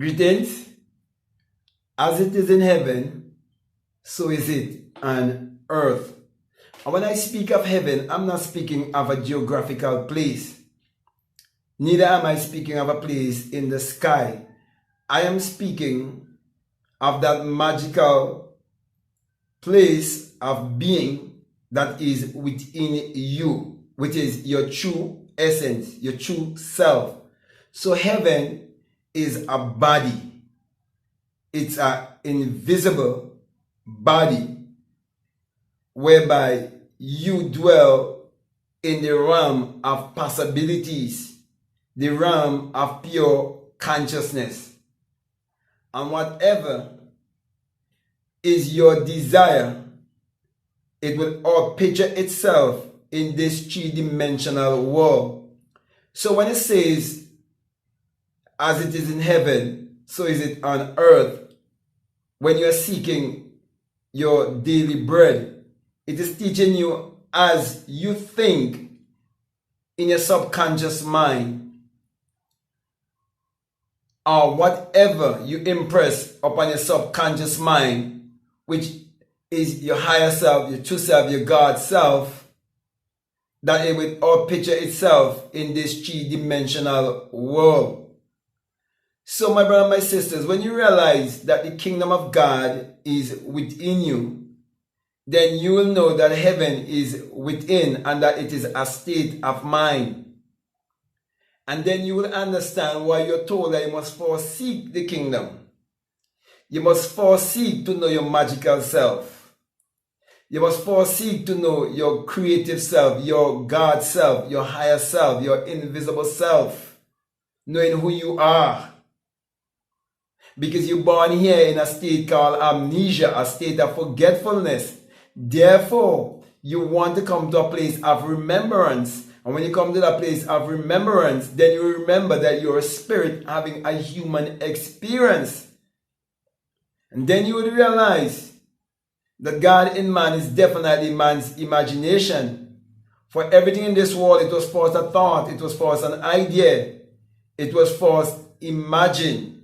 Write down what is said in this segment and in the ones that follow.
Greetings. As it is in heaven, so is it on earth. And when I speak of heaven, I'm not speaking of a geographical place. Neither am I speaking of a place in the sky. I am speaking of that magical place of being that is within you, which is your true essence, your true self. So heaven is a body. It's an invisible body whereby you dwell in the realm of possibilities, the realm of pure consciousness. And whatever is your desire, it will all picture itself in this three-dimensional world. So when it says, as it is in heaven, so is it on earth, when you are seeking your daily bread, it is teaching you as you think in your subconscious mind, or whatever you impress upon your subconscious mind, which is your higher self, your true self, your God self, that it will all picture itself in this three-dimensional world. So my brother, my sisters, when you realize that the kingdom of God is within you, then you will know that heaven is within and that it is a state of mind. And then you will understand why you're told that you must forsake the kingdom. You must forsake to know your magical self. You must forsake to know your creative self, your God self, your higher self, your invisible self, knowing who you are. Because you're born here in a state called amnesia, a state of forgetfulness. Therefore, you want to come to a place of remembrance. And when you come to that place of remembrance, then you remember that you're a spirit having a human experience. And then you would realize that God in man is definitely man's imagination. For everything in this world, it was first a thought, it was first an idea, it was first imagined.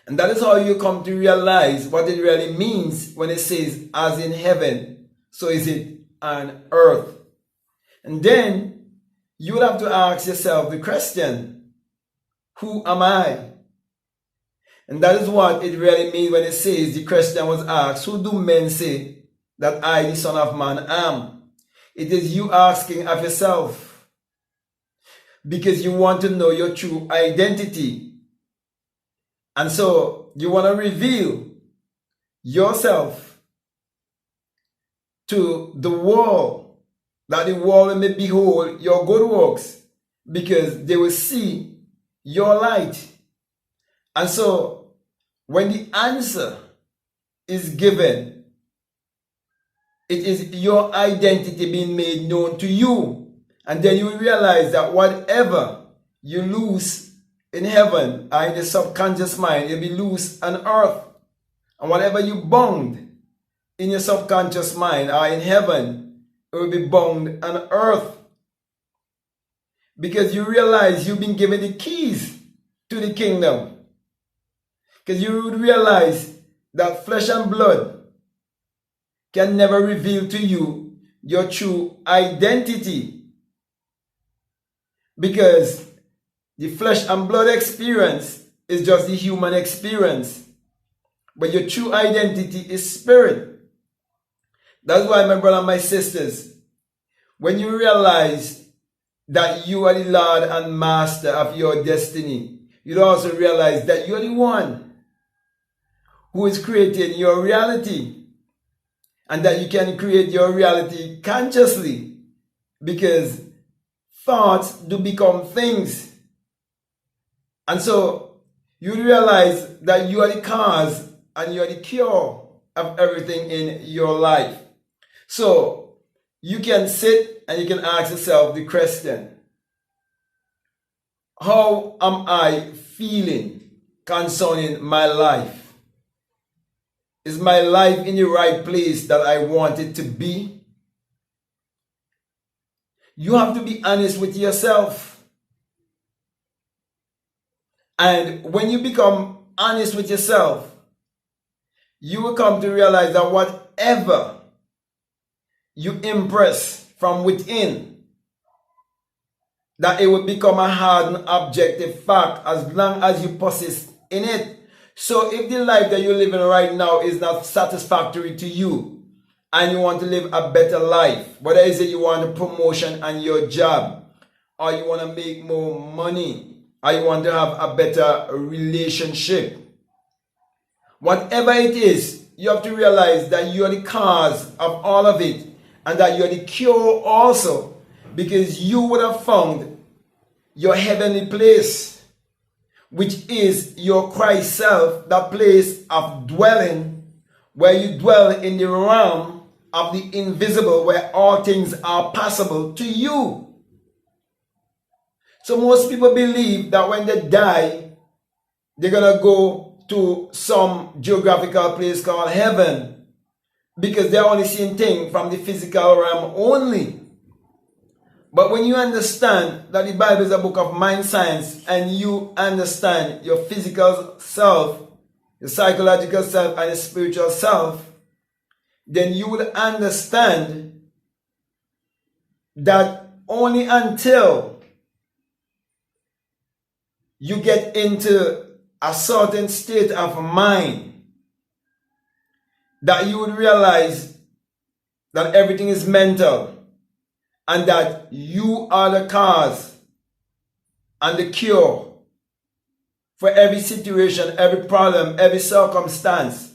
And that is how you come to realize what it really means when it says, as in heaven, so is it on earth. And then you will have to ask yourself the question, who am I? And that is what it really means when it says, the question was asked, who do men say that I, the Son of Man, am? It is you asking of yourself, because you want to know your true identity. And so you want to reveal yourself to the world, that the world may behold your good works, because they will see your light. And so when the answer is given, it is your identity being made known to you. And then you will realize that whatever you lose in heaven or in the subconscious mind, you'll be loose on earth. And whatever you bound in your subconscious mind or in heaven, it will be bound on earth. Because you realize you've been given the keys to the kingdom. Because you would realize that flesh and blood can never reveal to you your true identity. Because the flesh and blood experience is just the human experience. But your true identity is spirit. That's why, my brother and my sisters, when you realize that you are the Lord and Master of your destiny, you'll also realize that you're the one who is creating your reality. And that you can create your reality consciously. Because thoughts do become things. And so you realize that you are the cause and you are the cure of everything in your life. So you can sit and you can ask yourself the question, how am I feeling concerning my life? Is my life in the right place that I want it to be? You have to be honest with yourself. And when you become honest with yourself, you will come to realize that whatever you impress from within, that it will become a hard and objective fact as long as you persist in it. So if the life that you're living right now is not satisfactory to you and you want to live a better life, whether it's that you want a promotion on your job, or you want to make more money, or you want to have a better relationship, whatever it is, you have to realize that you're the cause of all of it and that you're the cure also, because you would have found your heavenly place, which is your Christ self, that place of dwelling, where you dwell in the realm of the invisible, where all things are possible to you. So most people believe that when they die, they're going to go to some geographical place called heaven, because they're only seeing things from the physical realm only. But when you understand that the Bible is a book of mind science, and you understand your physical self, your psychological self, and your spiritual self, then you will understand that only until you get into a certain state of mind that you would realize that everything is mental, and that you are the cause and the cure for every situation, every problem, every circumstance,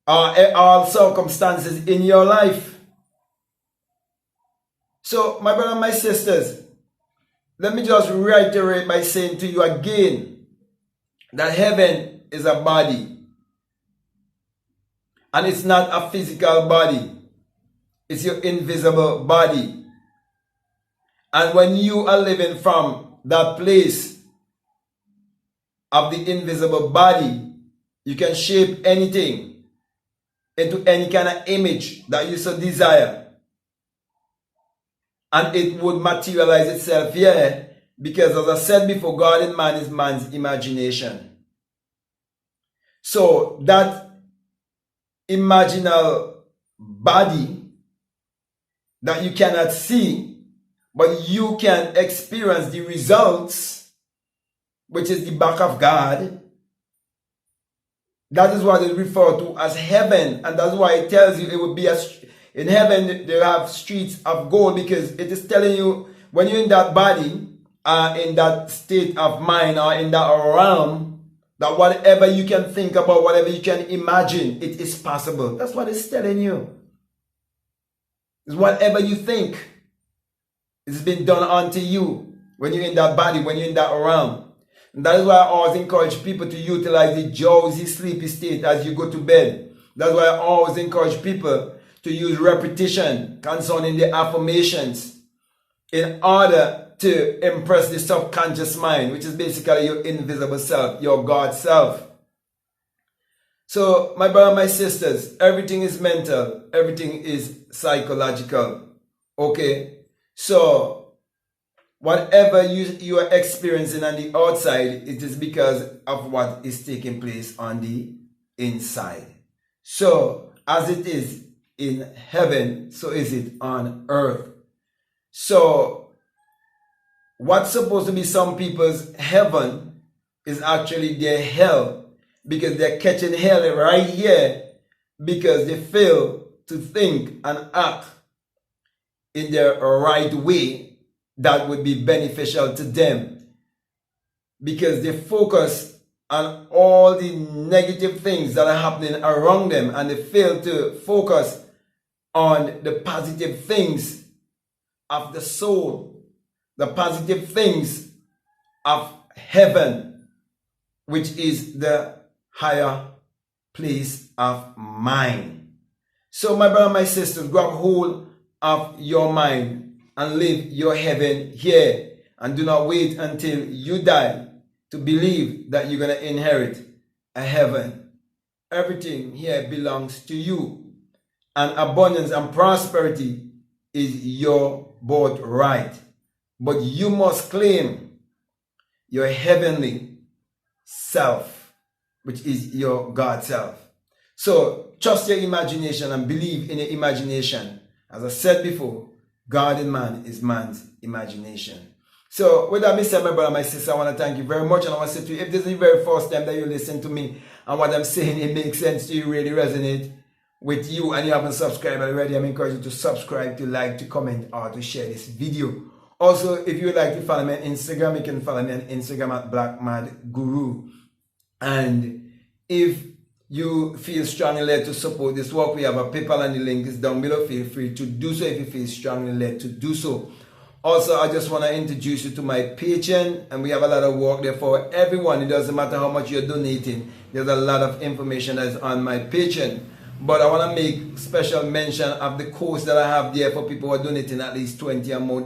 all circumstances in your life. So, my brothers and my sisters, let me just reiterate by saying to you again that heaven is a body, and it's not a physical body. It's your invisible body. And when you are living from that place of the invisible body, you can shape anything into any kind of image that you so desire. And it would materialize itself here, because as I said before, God in man is man's imagination. So that imaginal body that you cannot see, but you can experience the results, which is the back of God. That is what is referred to as heaven, and that's why it tells you it will be in heaven they have streets of gold, because it is telling you when you're in that body, in that state of mind, or in that realm, that whatever you can think about, whatever you can imagine, it is possible. That's what it's telling you. It's whatever you think, it's been done unto you when you're in that body, when you're in that realm. And that is why I always encourage people to utilize the drowsy, sleepy state as you go to bed. That's why I always encourage people to use repetition concerning the affirmations in order to impress the subconscious mind, which is basically your invisible self, your God self. So, my brother, my sisters, everything is mental, everything is psychological. Okay? So, whatever you are experiencing on the outside, it is because of what is taking place on the inside. So, as it is in heaven, so is it on earth. So, what's supposed to be some people's heaven is actually their hell, because they're catching hell right here because they fail to think and act in the right way that would be beneficial to them, because they focus on all the negative things that are happening around them, and they fail to focus on the positive things of the soul, the positive things of heaven, which is the higher place of mind. So, my brother, my sisters, grab hold of your mind and live your heaven here, and do not wait until you die to believe that you're going to inherit a heaven. Everything here belongs to you, and abundance and prosperity is your birthright. But you must claim your heavenly self, which is your God self. So trust your imagination and believe in your imagination. As I said before, God in man is man's imagination. So with that, my brother, my sister, I want to thank you very much. And I want to say to you, if this is the very first time that you listen to me and what I'm saying, it makes sense to you, really resonate with you, and you haven't subscribed already, I'm encouraging you to subscribe, to like, to comment, or to share this video. Also, if you would like to follow me on Instagram, you can follow me on Instagram at BlackMadGuru. And if you feel strongly led to support this work, we have a PayPal and the link is down below. Feel free to do so if you feel strongly led to do so. Also, I just want to introduce you to my Patreon, and we have a lot of work there for everyone. It doesn't matter how much you're donating. There's a lot of information that's on my Patreon. But I want to make special mention of the course that I have there for people who are donating at least $20 or more.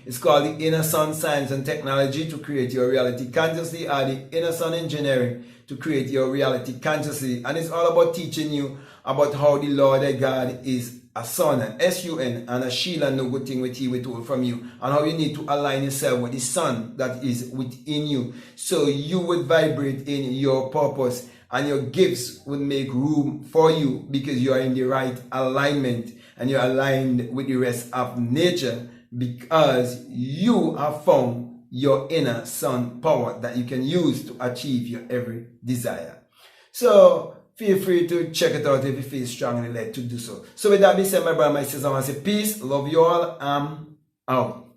It's called the Inner Sun Science and Technology to Create Your Reality Consciously, or the Inner Sun Engineering to Create Your Reality Consciously. And it's all about teaching you about how the Lord thy God is a sun, an S-U-N, and a shield and no good thing with he withhold from you, and how you need to align yourself with the sun that is within you, so you would vibrate in your purpose and your gifts would make room for you, because you are in the right alignment and you're aligned with the rest of nature, because you have found your inner sun power that you can use to achieve your every desire. So feel free to check it out if you feel strongly led to do so. So with that being said, my brother, my sister, I want to say peace, love you all, out.